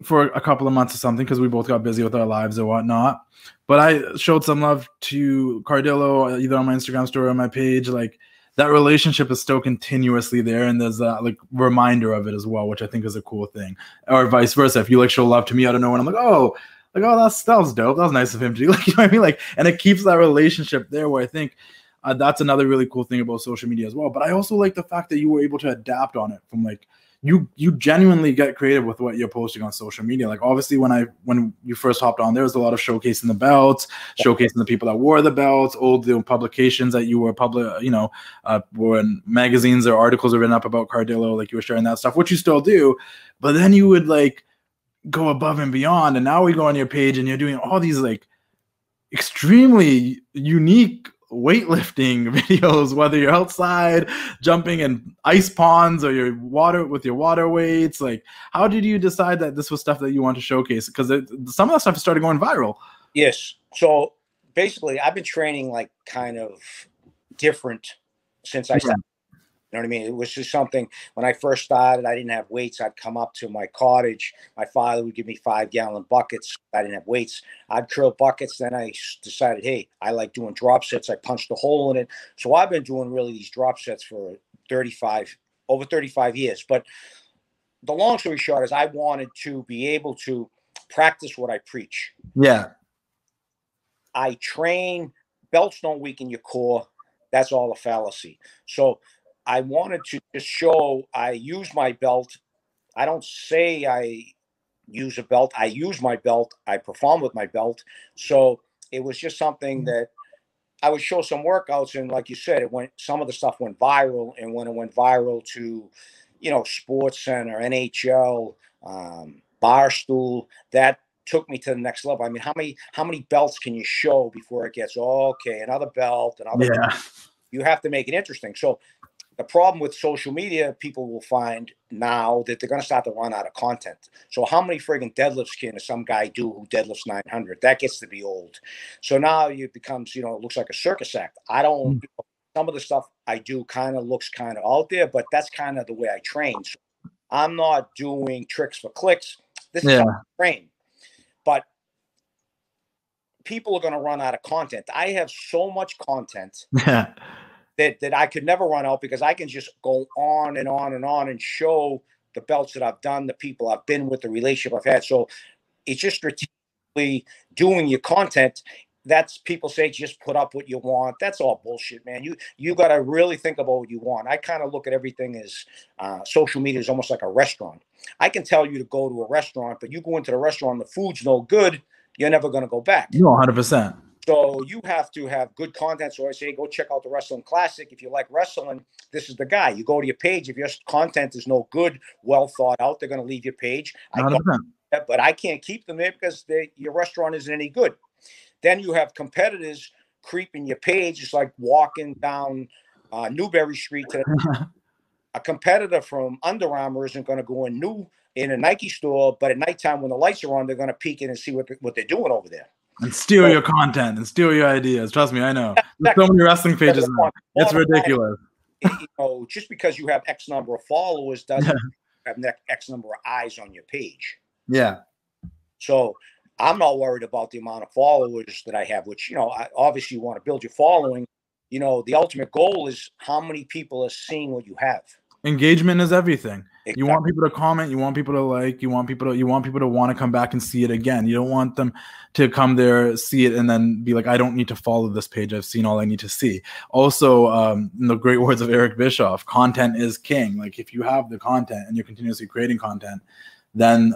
for a couple of months or something because we both got busy with our lives or whatnot, but I showed some love to Cardillo either on my Instagram story or on my page, like that relationship is still continuously there, and there's that like reminder of it as well, which I think is a cool thing. Or vice versa, if you like show love to me out of nowhere, I'm like, oh, that was dope, that was nice of him to do, like, you know what I mean, like, and it keeps that relationship there, where I think that's another really cool thing about social media as well. But I also like the fact that you were able to adapt on it from like you genuinely get creative with what you're posting on social media. Like obviously when you first hopped on, there was a lot of showcasing the belts, showcasing the people that wore the belts, old publications that you were when magazines or articles are written up about Cardillo, like you were sharing that stuff, which you still do. But then you would like go above and beyond, and now we go on your page and you're doing all these like extremely unique weightlifting videos, whether you're outside jumping in ice ponds or your water weights. Like, how did you decide that this was stuff that you want to showcase? Because some of that stuff started going viral. Yes. So basically, I've been training like kind of different since I started. You know what I mean? It was just something, when I first started, I didn't have weights. I'd come up to my cottage. My father would give me 5-gallon buckets. I didn't have weights. I'd curl buckets. Then I decided, hey, I like doing drop sets. I punched a hole in it. So I've been doing really these drop sets for over 35 years. But the long story short is I wanted to be able to practice what I preach. Yeah. I train. Belts don't weaken your core. That's all a fallacy. So I wanted to just show I use my belt. I don't say I use a belt. I use my belt. I perform with my belt. So it was just something that I would show some workouts. And like you said, some of the stuff went viral. And when it went viral to, Sports Center, NHL, Barstool, that took me to the next level. I mean, how many belts can you show before it gets, okay, another belt, another belt. You have to make it interesting. So the problem with social media, people will find now that they're going to start to run out of content. So how many friggin' deadlifts can some guy do who deadlifts 900? That gets to be old. So now it becomes, it looks like a circus act. I don't, some of the stuff I do kind of looks kind of out there, but that's kind of the way I train. So I'm not doing tricks for clicks. This is how I train. But people are going to run out of content. I have so much content. That I could never run out, because I can just go on and on and on and show the belts that I've done, the people I've been with, the relationship I've had. So it's just strategically doing your content. That's, people say just put up what you want. That's all bullshit, man. You got to really think about what you want. I kind of look at everything as social media is almost like a restaurant. I can tell you to go to a restaurant, but you go into the restaurant, the food's no good, you're never going to go back. No, 100%. So you have to have good content. So I say, go check out the Wrestling Classic. If you like wrestling, this is the guy. You go to your page. If your content is no good, well thought out, they're going to leave your page. But I can't keep them there because your restaurant isn't any good. Then you have competitors creeping your page. It's like walking down Newberry Street to a competitor from Under Armour isn't going to go in a Nike store, but at nighttime when the lights are on, they're going to peek in and see what they're doing over there. And steal your content and steal your ideas. Trust me, I know. There's so many wrestling pages now. It's ridiculous. Just because you have X number of followers doesn't have X number of eyes on your page. Yeah. So I'm not worried about the amount of followers that I have, which, obviously you want to build your following. The ultimate goal is how many people are seeing what you have. Engagement is everything. Exactly. You want people to comment, you want people to like, you want people to want to come back and see it again. You don't want them to come there, see it, and then be like, I don't need to follow this page. I've seen all I need to see. Also, in the great words of Eric Bischoff, content is king. Like if you have the content and you're continuously creating content, then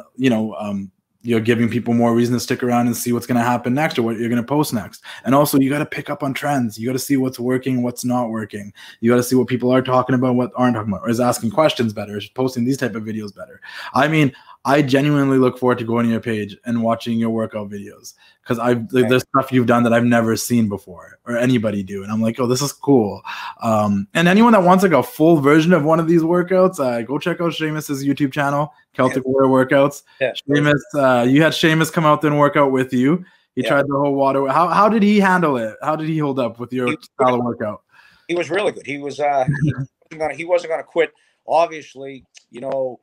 you're giving people more reason to stick around and see what's going to happen next or what you're going to post next. And also, you got to pick up on trends. You got to see what's working, what's not working. You got to see what people are talking about, what aren't talking about, or is asking questions better, is posting these type of videos better. I mean, I genuinely look forward to going to your page and watching your workout videos, because there's stuff you've done that I've never seen before or anybody do. And I'm like, oh, this is cool. And anyone that wants like a full version of one of these workouts, go check out Seamus's YouTube channel, Celtic Warrior Workouts. Yeah. Seamus, you had Seamus come out there and work out with you. He tried the whole water. How did he handle it? How did he hold up with your style of workout? He was really good. He was he wasn't gonna quit. Obviously, you know,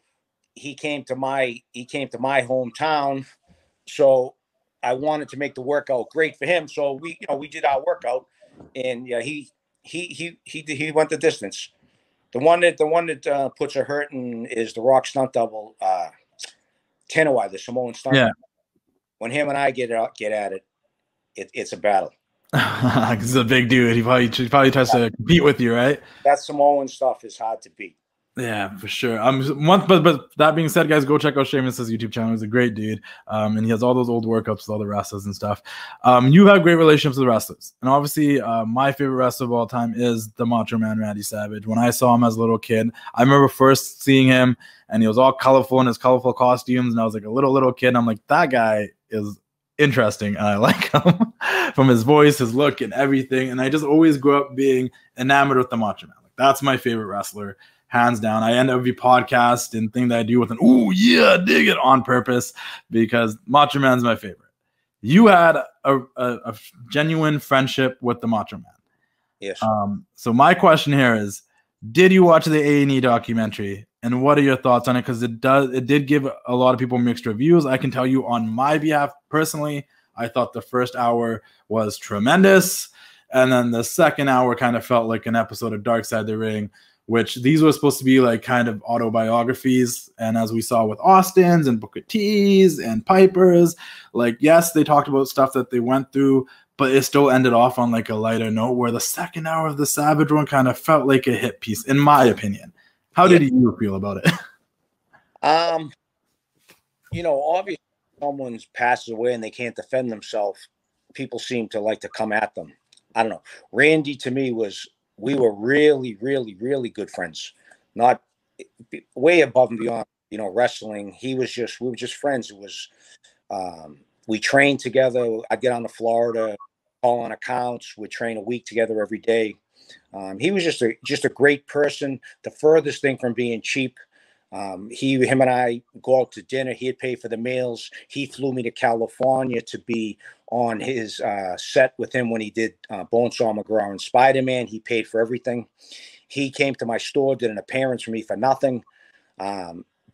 he came to my hometown, so I wanted to make the workout great for him. So we did our workout, and yeah, he went the distance. The one that puts a hurting is the Rock stunt double, Tenowai, the Samoan stunt. Yeah. When him and I get at it, it's a battle. He's a big dude. He probably tries to compete with you, right? That Samoan stuff is hard to beat. Yeah, for sure. But that being said, guys, go check out Seamus's YouTube channel. He's a great dude, and he has all those old workouts with all the wrestlers and stuff. You have great relationships with wrestlers, and obviously, my favorite wrestler of all time is the Macho Man Randy Savage. When I saw him as a little kid, I remember first seeing him, and he was all colorful in his colorful costumes, and I was like a little kid. And I'm like, that guy is interesting, and I like him from his voice, his look, and everything. And I just always grew up being enamored with the Macho Man. Like, that's my favorite wrestler. Hands down. I end every podcast and thing that I do with an "ooh yeah, dig it" on purpose, because Macho Man's my favorite. You had a genuine friendship with the Macho Man. Yes. So my question here is, did you watch the A&E documentary, and what are your thoughts on it? Because it did give a lot of people mixed reviews. I can tell you on my behalf personally, I thought the first hour was tremendous, and then the second hour kind of felt like an episode of Dark Side of the Ring, which these were supposed to be like kind of autobiographies. And as we saw with Austin's and Booker T's and Piper's, like, yes, they talked about stuff that they went through, but it still ended off on like a lighter note, where the second hour of the Savage one kind of felt like a hit piece, in my opinion. How did you feel about it? You know, obviously someone's passes away and they can't defend themselves. People seem to like to come at them. I don't know. Randy, to me, we were really, really, really good friends. Not way above and beyond, you know, wrestling. We were just friends. It was, we trained together. I'd get on to Florida, call on accounts. We'd train a week together every day. He was just a great person. The furthest thing from being cheap. Him and I go out to dinner. He'd pay for the meals. He flew me to California to be on his set with him when he did Bonesaw McGraw and Spider-Man. He paid for everything. He came to my store, did an appearance for me for nothing.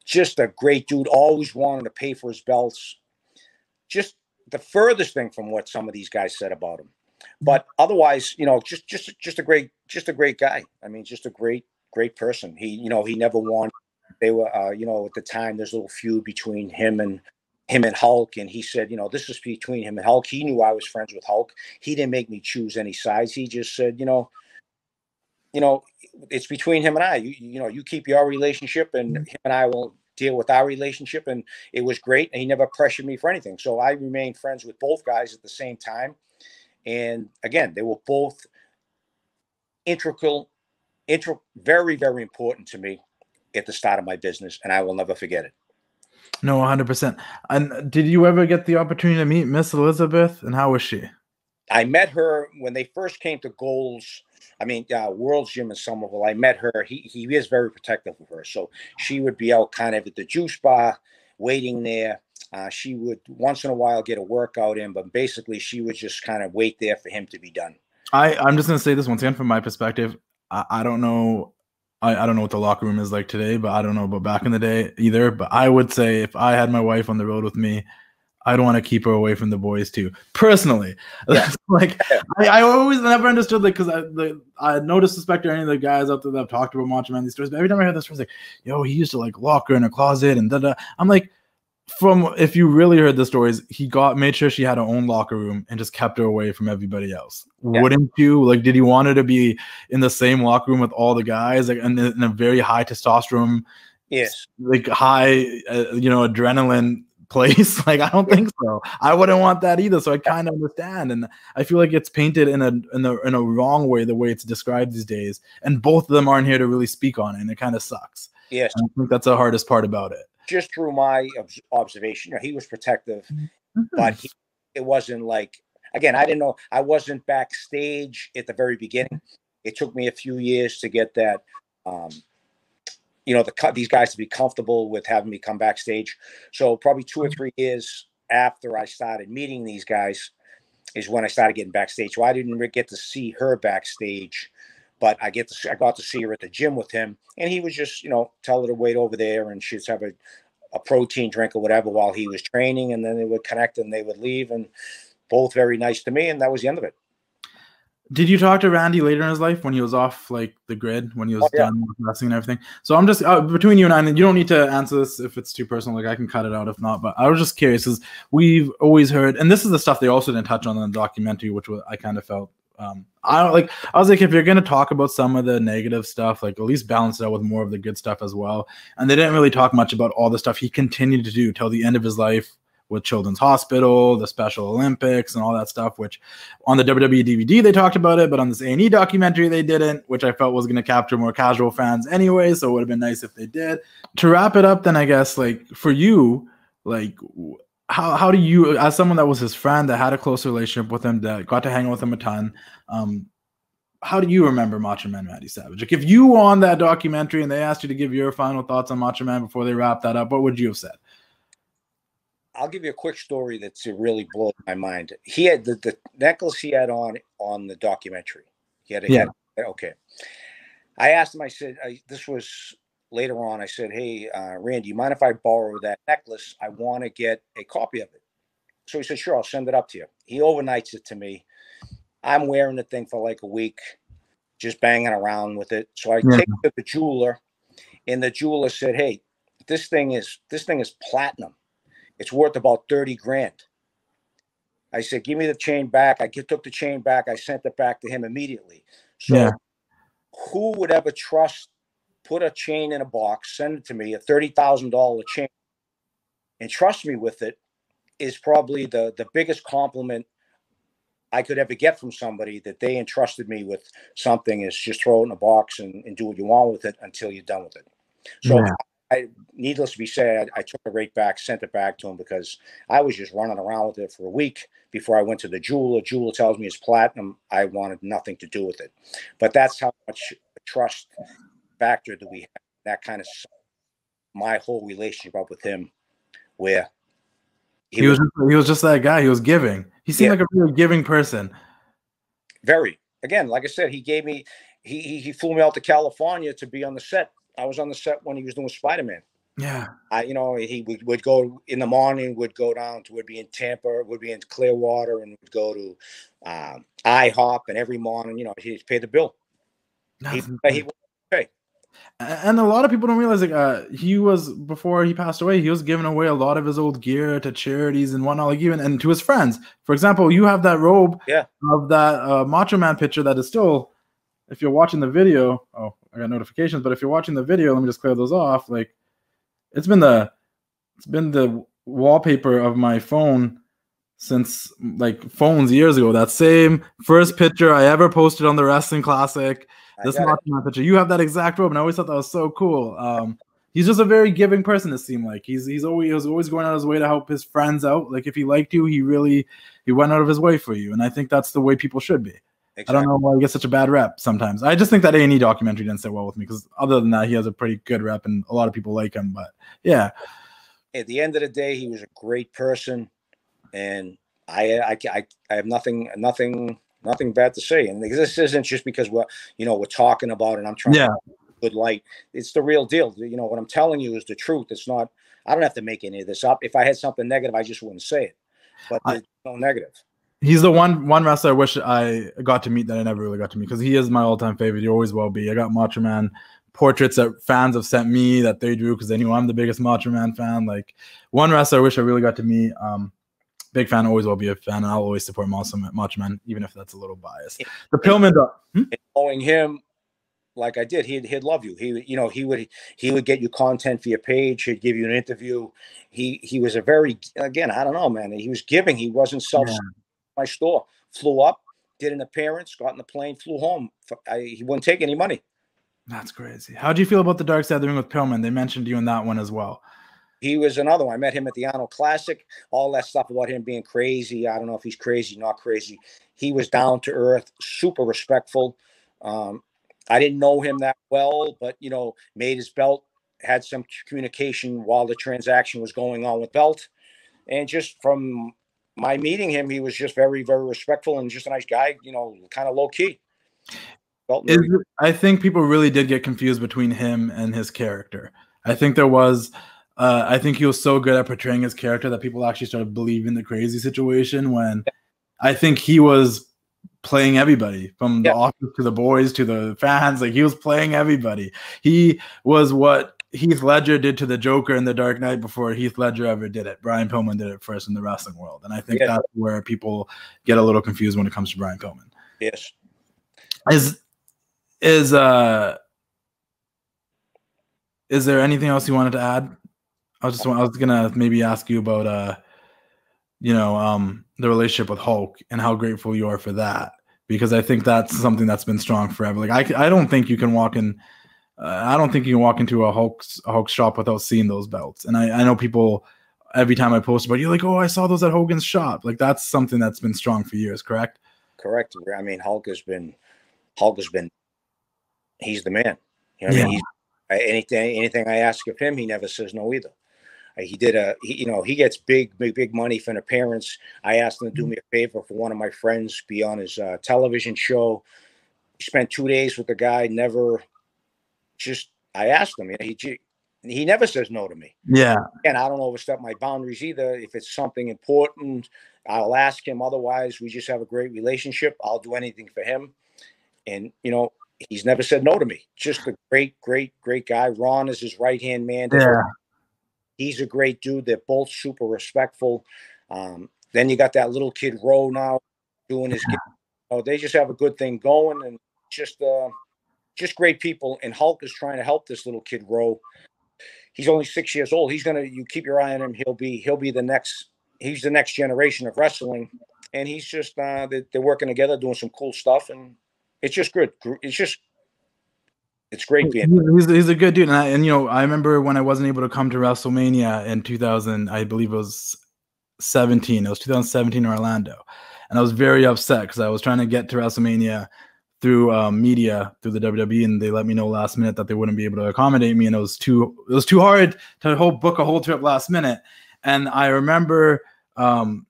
Just a great dude. Always wanted to pay for his belts. Just the furthest thing from what some of these guys said about him. But otherwise, you know, just a great guy. I mean, just a great person. He never won. They were, at the time, there's a little feud between him and Hulk, and he said, this is between him and Hulk. He knew I was friends with Hulk. He didn't make me choose any sides. He just said, it's between him and I. You keep your relationship, and him and I will deal with our relationship. And it was great, and he never pressured me for anything. So I remained friends with both guys at the same time. And again, they were both very, very important to me at the start of my business, and I will never forget it. No, 100%. And did you ever get the opportunity to meet Miss Elizabeth, and how was she? I met her when they first came to World's Gym in Somerville. I met her. He is very protective of her. So she would be out kind of at the juice bar waiting there. She would once in a while get a workout in, but basically she would just kind of wait there for him to be done. I'm just going to say this once again from my perspective. I don't know. I don't know what the locker room is like today, but I don't know about back in the day either. But I would say if I had my wife on the road with me, I'd want to keep her away from the boys too. Personally, yeah. I always never understood, like, because I no disrespect to any of the guys out there that have talked about Macho Man these stories, but every time I heard this story, like, yo, he used to like lock her in a closet and da. I'm like, if you really heard the stories, he made sure she had her own locker room and just kept her away from everybody else. Yeah. Wouldn't you? Like, did you want her to be in the same locker room with all the guys, like, in a very high testosterone, yes, like high, adrenaline place. Like, I don't think so. I wouldn't want that either. So I kind of understand, and I feel like it's painted in a wrong way, the way it's described these days. And both of them aren't here to really speak on it, and it kind of sucks. Yes, and I think that's the hardest part about it. Just through my observation, he was protective, but it wasn't like, again, I didn't know. I wasn't backstage at the very beginning. It took me a few years to get that. These guys to be comfortable with having me come backstage. So probably 2 or 3 years after I started meeting these guys is when I started getting backstage. So I didn't get to see her backstage, but I got to see her at the gym with him, and he was just, tell her to wait over there, and she'd have a protein drink or whatever while he was training, and then they would connect and they would leave, and both very nice to me, and that was the end of it. Did you talk to Randy later in his life when he was off like the grid, when he was done with wrestling and everything? So I'm just between you and I, and you don't need to answer this if it's too personal. Like, I can cut it out if not. But I was just curious because we've always heard, and this is the stuff they also didn't touch on in the documentary, which I kind of felt. I was like, if you're gonna talk about some of the negative stuff, like at least balance it out with more of the good stuff as well. And they didn't really talk much about all the stuff he continued to do till the end of his life, with Children's Hospital, the Special Olympics, and all that stuff, which on the WWE DVD, they talked about it, but on this A&E documentary, they didn't, which I felt was going to capture more casual fans anyway, so it would have been nice if they did. To wrap it up, then, I guess, like, for you, like, how do you, as someone that was his friend, that had a close relationship with him, that got to hang out with him a ton, how do you remember Macho Man Randy Savage? Like, if you were on that documentary and they asked you to give your final thoughts on Macho Man before they wrap that up, what would you have said? I'll give you a quick story that's really blows my mind. He had the necklace he had on the documentary. He had okay. I asked him, I said, this was later on. I said, hey, Randy, you mind if I borrow that necklace? I want to get a copy of it. So he said, sure, I'll send it up to you. He overnights it to me. I'm wearing the thing for like a week, just banging around with it. So I take it to the jeweler, and the jeweler said, hey, this thing is platinum. It's worth about 30 grand. I said, give me the chain back. I took the chain back. I sent it back to him immediately. So who would ever put a chain in a box, send it to me, a $30,000 chain, and trust me with it, is probably the biggest compliment I could ever get from somebody, that they entrusted me with something, is just throw it in a box and do what you want with it until you're done with it. So needless to be said, I took it right back, sent it back to him, because I was just running around with it for a week before I went to the jeweler. Jeweler tells me it's platinum. I wanted nothing to do with it. But that's how much trust factor that we have. That kind of my whole relationship up with him, where he was just that guy. He was giving. He seemed like a really giving person. Very. Again, like I said, he gave me. He flew me out to California to be on the set. I was on the set when he was doing Spider-Man. Yeah. He would go in the morning, would go down to, would be in Tampa, would be in Clearwater, and would go to IHOP, and every morning, he'd pay the bill. He would pay. And a lot of people don't realize, like, he was, before he passed away, he was giving away a lot of his old gear to charities and whatnot, like, even, and to his friends. For example, you have that robe of that Macho Man picture that is still, if you're watching the video, oh, I got notifications, but if you're watching the video, let me just clear those off. Like, it's been the wallpaper of my phone since, like, phones years ago. That same first picture I ever posted on the Wrestling Classic. This Macho Man picture. You have that exact robe, and I always thought that was so cool. He's just a very giving person, it seemed like. He was always going out of his way to help his friends out. Like, if he liked you, he went out of his way for you. And I think that's the way people should be. Exactly. I don't know why he gets such a bad rep sometimes. I just think that A&E documentary didn't sit well with me, because other than that, he has a pretty good rep and a lot of people like him. But yeah. At the end of the day, he was a great person, and I have nothing bad to say. And this isn't just because we're talking about it and I'm trying to good light. It's the real deal. What I'm telling you is the truth. It's not, I don't have to make any of this up. If I had something negative, I just wouldn't say it. But there's no negative. He's the one wrestler I wish I got to meet that I never really got to meet, because he is my all-time favorite. He always will be. I got Macho Man portraits that fans have sent me that they drew because they knew I'm the biggest Macho Man fan. Like, one wrestler I wish I really got to meet. Big fan, always will be a fan, and I'll always support Macho Man, even if that's a little biased. The Pillman knowing him like I did, he'd love you. He would get you content for your page. He'd give you an interview. He was a very, again, I don't know, man. He was giving. He wasn't self. My store, flew up, did an appearance, got in the plane, flew home. He wouldn't take any money. That's crazy. How do you feel about the Dark Side of the Ring with Pillman? They mentioned you in that one as well. He was another one. I met him at the Arnold Classic. All that stuff about him being crazy. I don't know if he's crazy, not crazy. He was down to earth, super respectful. I didn't know him that well, but, you know, made his belt, had some communication while the transaction was going on with Belt. And just from my meeting him, he was just very, very respectful and just a nice guy, you know, kind of low key. I think people really did get confused between him and his character. I think there was, I think he was so good at portraying his character that people actually started believing the crazy situation, when I think he was playing everybody from the office to the boys to the fans. Like, he was playing everybody. He was what Heath Ledger did to the Joker in The Dark Knight before Heath Ledger ever did it. Brian Pillman did it first in the wrestling world. And I think that's where people get a little confused when it comes to Brian Pillman. Yes. Is there anything else you wanted to add? I was gonna maybe ask you about the relationship with Hulk and how grateful you are for that, because I think that's something that's been strong forever. Like, I don't think you can walk in. I don't think you can walk into a Hulk shop without seeing those belts. And I know people, every time I post about it, you're like, oh, I saw those at Hogan's shop. Like, that's something that's been strong for years, correct? Correct. I mean, Hulk has been, he's the man. You know what I mean? Anything I ask of him, he never says no either. He gets big money for an appearance. I asked him to do me a favor for one of my friends, be on his television show. He spent 2 days with the guy. I asked him. He never says no to me. Yeah. And I don't overstep my boundaries either. If it's something important, I'll ask him. Otherwise, we just have a great relationship. I'll do anything for him. And, you know, he's never said no to me. Just a great, great, great guy. Ron is his right-hand man. Yeah. He's a great dude. They're both super respectful. Then you got that little kid Roe now doing his game. Oh, they just have a good thing going, and just great people. And Hulk is trying to help this little kid Roe. He's only 6 years old. You keep your eye on him. He'll be the next. He's the next generation of wrestling, and he's just they're working together, doing some cool stuff, and it's just good. It's great being. He's a good dude, and I remember when I wasn't able to come to WrestleMania in 2000, I believe it was 17. It was 2017 in Orlando, and I was very upset because I was trying to get to WrestleMania through media, through the WWE, and they let me know last minute that they wouldn't be able to accommodate me, and it was too hard to book a whole trip last minute. And I remember, being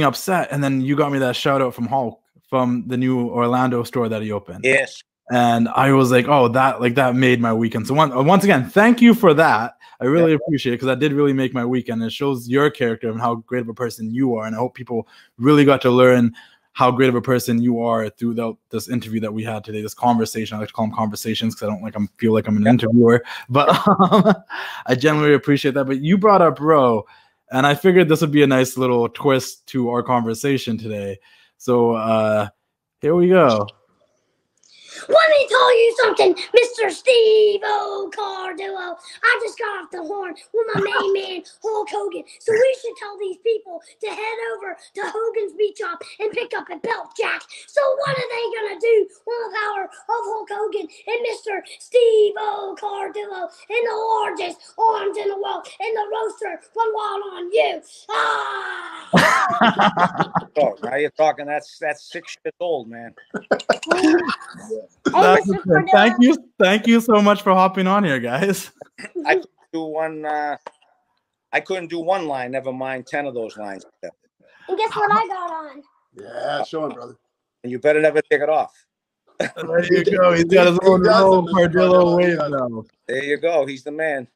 upset, and then you got me that shout out from Hulk from the new Orlando store that he opened. Yes. And I was like, oh, that made my weekend. So once again, thank you for that. I really appreciate it, because that did really make my weekend. It shows your character and how great of a person you are. And I hope people really got to learn how great of a person you are through this interview that we had today, this conversation. I like to call them conversations because I don't feel like I'm an interviewer. But I genuinely appreciate that. But you brought up Roe, and I figured this would be a nice little twist to our conversation today. So here we go. Let me tell you something, Mr. Steve Cardillo. I just got off the horn with my main man, Hulk Hogan. So we should tell these people to head over to Hogan's Beach Shop and pick up a belt, Jack. So what are they going to do with the power of Hulk Hogan and Mr. Steve Cardillo and the largest arms in the world and the roaster from Wild on You? Oh, now you're talking, that's 6 years old, man. Thank you so much for hopping on here, guys. I couldn't do one line, never mind 10 of those lines. And guess what I got on? Yeah, show him, brother. And you better never take it off. There you go. He's got his own Cardillo wave now. There you go. He's the man.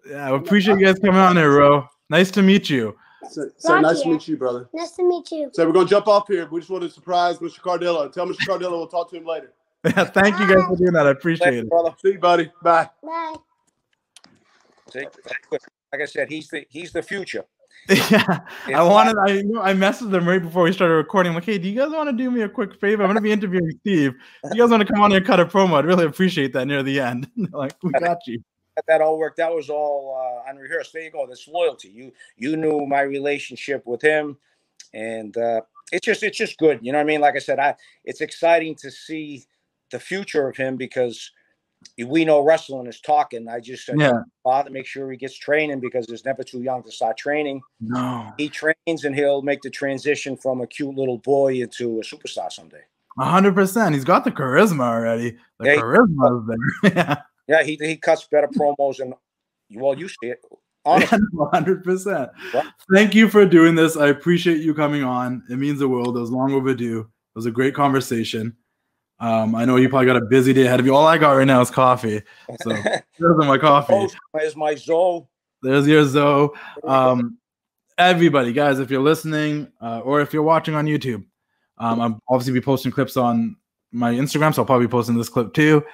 Yeah, I appreciate you guys coming on here, Ro. Nice to meet you. So nice to meet you, brother. Nice to meet you. So we're going to jump off here. We just want to surprise Mr. Cardillo. Tell Mr. Cardillo we'll talk to him later. Yeah, thank you guys for doing that. I appreciate it. Brother. See you, buddy. Bye. Bye. See, like I said, he's the future. Yeah, I messaged them right before we started recording. I'm like, hey, do you guys want to do me a quick favor? I'm going to be interviewing Steve. Do you guys want to come on here and cut a promo? I'd really appreciate that near the end. Like, we got you. That all worked. That was all unrehearsed. There you go. That's loyalty. You knew my relationship with him, and it's just good. You know what I mean? Like I said, it's exciting to see the future of him because we know wrestling is talking. I just said, Father, make sure he gets training because it's never too young to start training. No, he trains and he'll make the transition from a cute little boy into a superstar someday. 100%. He's got the charisma already. The charisma is there. Yeah, he cuts better promos and you see it. Honestly. 100%. Thank you for doing this. I appreciate you coming on. It means the world. It was long overdue. It was a great conversation. I know you probably got a busy day ahead of you. All I got right now is coffee. So there's my coffee. There's my Zoe. There's your Zoe. Everybody, guys, if you're listening or if you're watching on YouTube, I'll obviously be posting clips on my Instagram, so I'll probably be posting this clip too.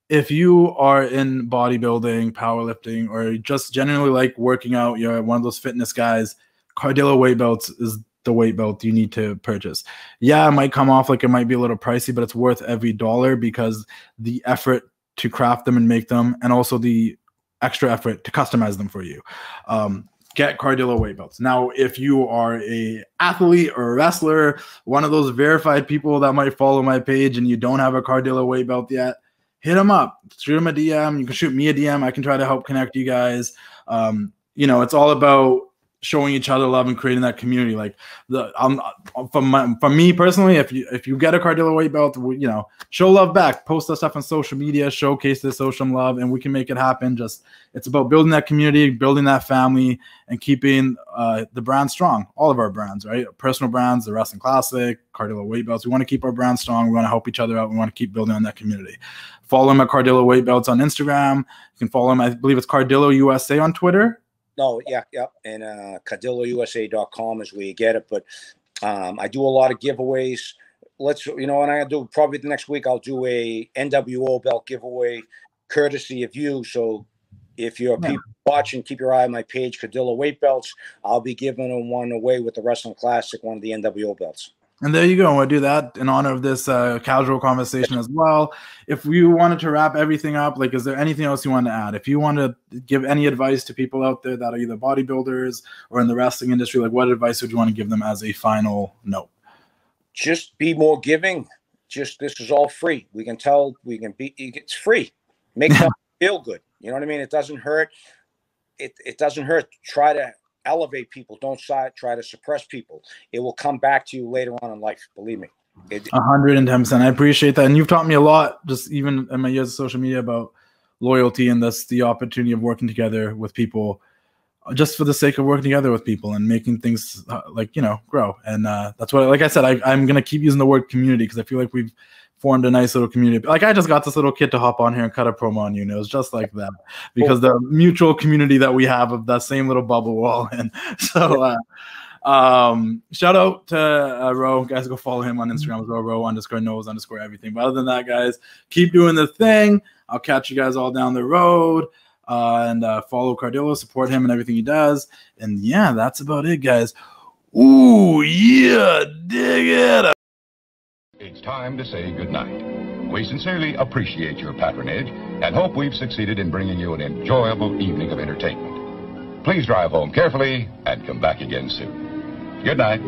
If you are in bodybuilding, powerlifting, or just genuinely like working out, you're one of those fitness guys, Cardillo weight belts is the weight belt you need to purchase. Yeah, it might come off like it might be a little pricey, but it's worth every dollar because the effort to craft them and make them, and also the extra effort to customize them for you. Get Cardillo weight belts. Now, if you are a athlete or a wrestler, one of those verified people that might follow my page and you don't have a Cardillo weight belt yet, hit them up, shoot them a DM. You can shoot me a DM. I can try to help connect you guys. It's all about showing each other love and creating that community. Like for me personally, if you get a Cardillo weight belt, show love back, post the stuff on social media, showcase this, show some love, and we can make it happen. It's about building that community, building that family, and keeping the brand strong. All of our brands, right? Personal brands, the Wrestling Classic, Cardillo weight belts. We want to keep our brand strong. We want to help each other out. We want to keep building on that community. Follow him at Cardillo weight belts on Instagram. You can follow him. I believe it's Cardillo USA on Twitter. No, yeah. And CardilloUSA.com is where you get it. But I do a lot of giveaways. And I do probably the next week, I'll do a NWO belt giveaway courtesy of you. So if you're people watching, keep your eye on my page, Cardillo weight belts. I'll be giving one away with the Wrestling Classic, one of the NWO belts. And there you go. We'll do that in honor of this casual conversation as well. If you wanted to wrap everything up, like, is there anything else you want to add? If you want to give any advice to people out there that are either bodybuilders or in the wrestling industry, like, what advice would you want to give them as a final note? Just be more giving. This is all free. It's free. Make them feel good. You know what I mean? It doesn't hurt. It doesn't hurt. Try to elevate people. Don't try to suppress people. It will come back to you later on in life. Believe me. 110%. I appreciate that. And you've taught me a lot, just even in my years of social media, about loyalty and the opportunity of working together with people just for the sake of working together with people and making things grow. And that's what, like I said, I'm going to keep using the word community because I feel like we've formed a nice little community. Like, I just got this little kid to hop on here and cut a promo on you. And it was just like that because the mutual community that we have of that same little bubble we're all in. So shout out to Ro. Guys, go follow him on Instagram as well, Ro_knows_everything. But other than that, guys, keep doing the thing. I'll catch you guys all down the road. And follow Cardillo, support him and everything he does. And yeah, that's about it, guys. Ooh, yeah, dig it. It's time to say goodnight. We sincerely appreciate your patronage and hope we've succeeded in bringing you an enjoyable evening of entertainment. Please drive home carefully and come back again soon. Good night.